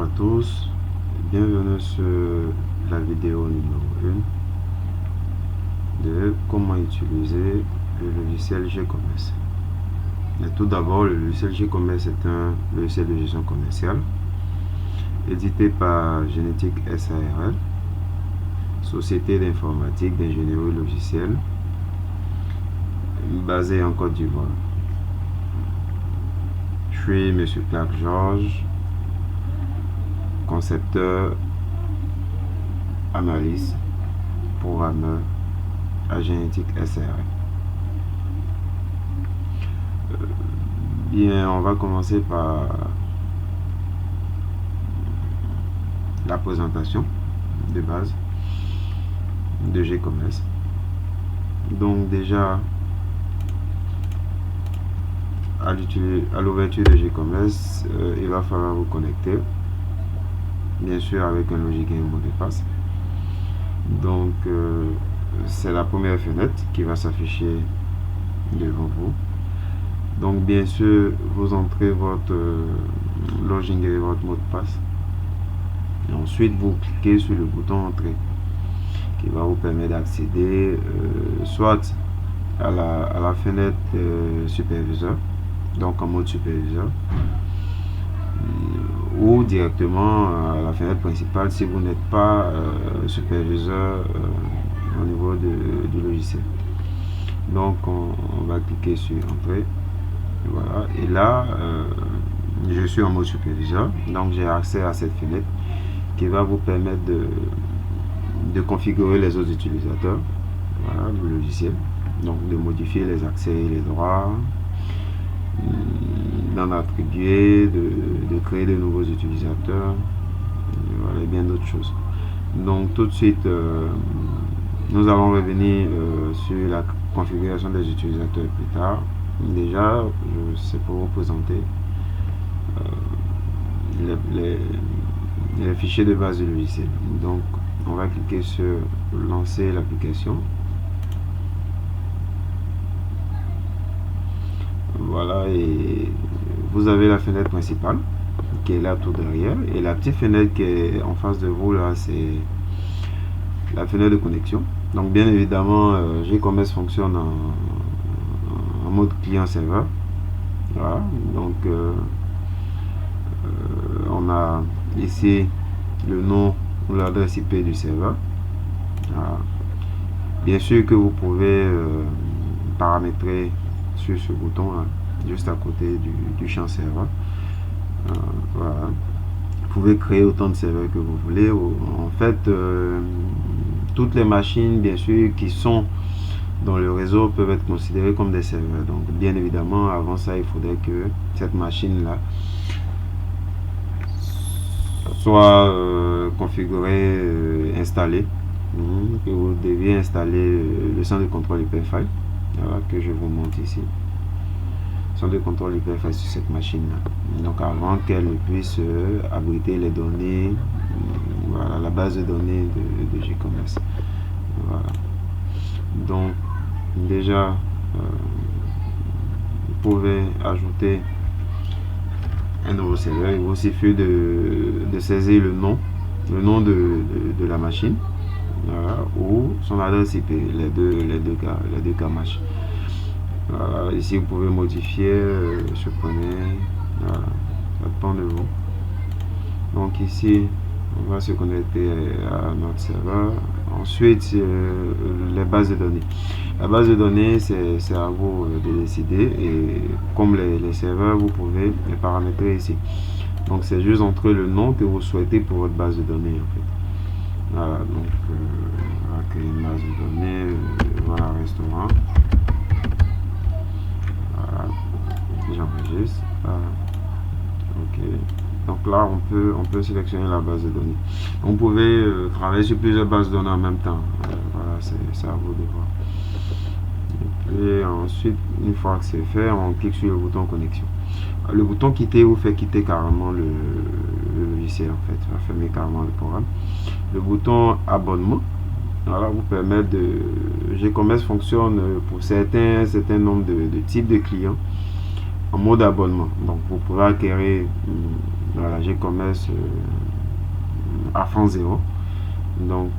Bonjour à tous, bienvenue sur la vidéo numéro 1 de comment utiliser le logiciel GCommerce. Et tout d'abord, le logiciel GCommerce est un logiciel de gestion commerciale édité par Genetic SARL, société d'informatique, d'ingénierie logicielle basée en Côte d'Ivoire. Je suis M. Clark Georges, concepteur, analyste, programmeur à Genetic SARL. Bien, on va commencer par la présentation de base de GCommerce. Donc déjà, à l'ouverture de GCommerce, il va falloir vous connecter, bien sûr avec un login et un mot de passe. Donc c'est la première fenêtre qui va s'afficher devant vous. Donc bien sûr, vous entrez votre login et votre mot de passe. Et ensuite, vous cliquez sur le bouton Entrée qui va vous permettre d'accéder soit à la fenêtre superviseur, donc en mode superviseur, ou directement à la fenêtre principale si vous n'êtes pas superviseur au niveau du logiciel. Donc on va cliquer sur Entrée. Voilà, et là je suis en mode superviseur, donc j'ai accès à cette fenêtre qui va vous permettre de configurer les autres utilisateurs, voilà, du logiciel, donc de modifier les accès et les droits, d'en attribuer, de créer de nouveaux utilisateurs, voilà, et bien d'autres choses. Donc tout de suite nous allons revenir sur la configuration des utilisateurs plus tard. Déjà, c'est pour vous présenter les fichiers de base du logiciel. Donc on va cliquer sur lancer l'application. Voilà, et vous avez la fenêtre principale qui est là tout derrière, et la petite fenêtre qui est en face de vous là, c'est la fenêtre de connexion. Donc bien évidemment GCommerce fonctionne en mode client-serveur. Voilà, donc on a ici le nom ou l'adresse IP du serveur. Voilà. Bien sûr que vous pouvez paramétrer sur ce bouton là, juste à côté du champ serveur. Voilà. Vous pouvez créer autant de serveurs que vous voulez. En fait, toutes les machines, bien sûr, qui sont dans le réseau peuvent être considérées comme des serveurs. Donc, bien évidemment, avant ça, il faudrait que cette machine-là soit configurée, installée. Que vous deviez installer le centre de contrôle hyperfile, voilà, que je vous montre ici. Centre de contrôle hyperfile sur cette machine-là. Donc, avant qu'elle ne puisse abriter les données, voilà, la base de données de GCommerce. Voilà. Donc, déjà, vous pouvez ajouter un nouveau serveur. Il vous suffit de saisir le nom de la machine, voilà, ou son adresse IP, les deux cas match. Voilà, ici vous pouvez modifier, supprimer, voilà, ça dépend de vous. Donc ici on va se connecter à notre serveur. Ensuite, les bases de données. La base de données, c'est à vous de décider, et comme les serveurs, vous pouvez les paramétrer ici. Donc c'est juste entrer le nom que vous souhaitez pour votre base de données en fait. Voilà, donc on va créer une base de données, voilà, restaurant. Voilà, j'enregistre. Voilà. Ok. Donc là, on peut sélectionner la base de données. Vous pouvez travailler sur plusieurs bases de données en même temps. Voilà, c'est à vous de voir. Et puis ensuite, une fois que c'est fait, on clique sur le bouton connexion. Le bouton quitter vous fait quitter carrément le logiciel en fait. Ça va fermer carrément le programme. Le bouton abonnement, voilà, vous permet de... GCommerce fonctionne pour certains nombres de types de clients en mode abonnement. Donc vous pouvez acquérir Voilà, G-commerce à franc zéro. Donc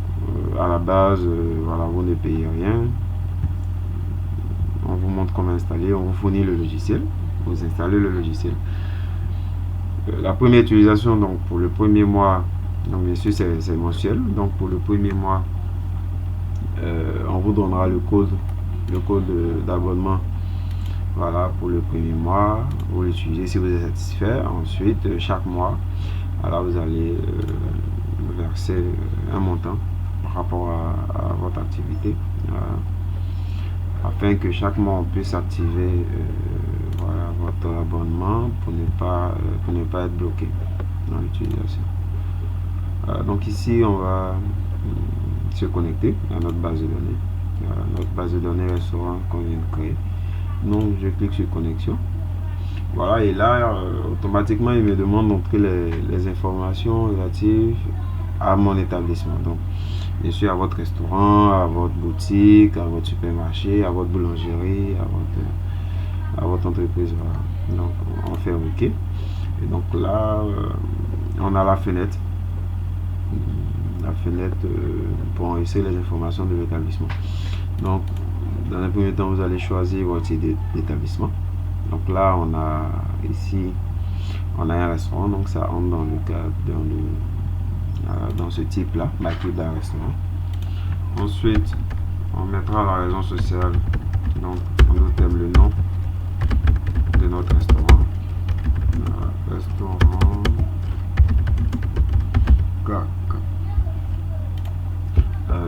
à la base, voilà, vous ne payez rien. On vous montre comment installer, on vous fournit le logiciel, vous installez le logiciel. La première utilisation, donc pour le premier mois, donc bien sûr c'est mensuel, donc pour le premier mois, on vous donnera le code d'abonnement. Voilà, pour le premier mois, vous l'utilisez si vous êtes satisfait. Ensuite, chaque mois, alors vous allez verser un montant par rapport à votre activité, afin que chaque mois on puisse activer voilà, votre abonnement pour ne pas être bloqué dans l'utilisation. Donc ici on va se connecter à notre base de données. Voilà, notre base de données restaurant qu'on vient de créer. Donc je clique sur connexion. Voilà, et là automatiquement il me demande d'entrer les informations relatives à mon établissement. Donc bien sûr à votre restaurant, à votre boutique, à votre supermarché, à votre boulangerie, à votre entreprise. Voilà. Donc on fait OK. Et donc là on a la fenêtre pour enregistrer les informations de l'établissement. Donc dans un premier temps vous allez choisir votre idée d'établissement. Donc là on a ici on a un restaurant, donc ça entre dans le cadre dans ce type là, bâti d'un restaurant. Ensuite on mettra la raison sociale, donc on nous thème le nom de notre restaurant. Restaurant CAC.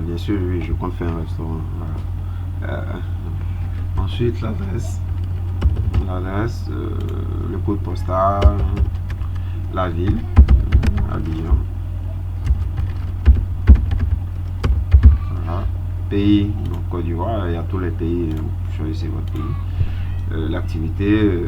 Bien sûr, oui, je compte faire un restaurant. Voilà. Ensuite, l'adresse, le code postal, la ville, Abidjan. Voilà. Pays, donc Côte d'Ivoire, il y a tous les pays, vous choisissez votre pays. L'activité,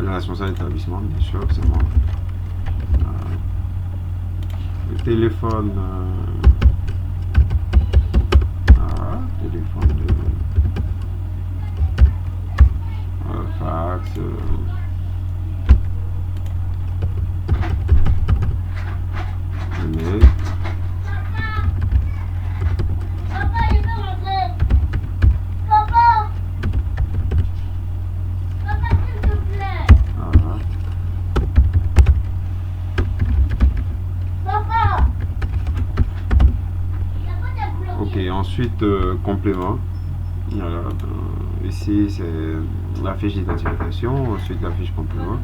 le responsable d'établissement, bien sûr, c'est moi. Le téléphone, téléphone de fax, email. Ok, ensuite complément. Ici c'est la fiche d'identification, ensuite la fiche complément.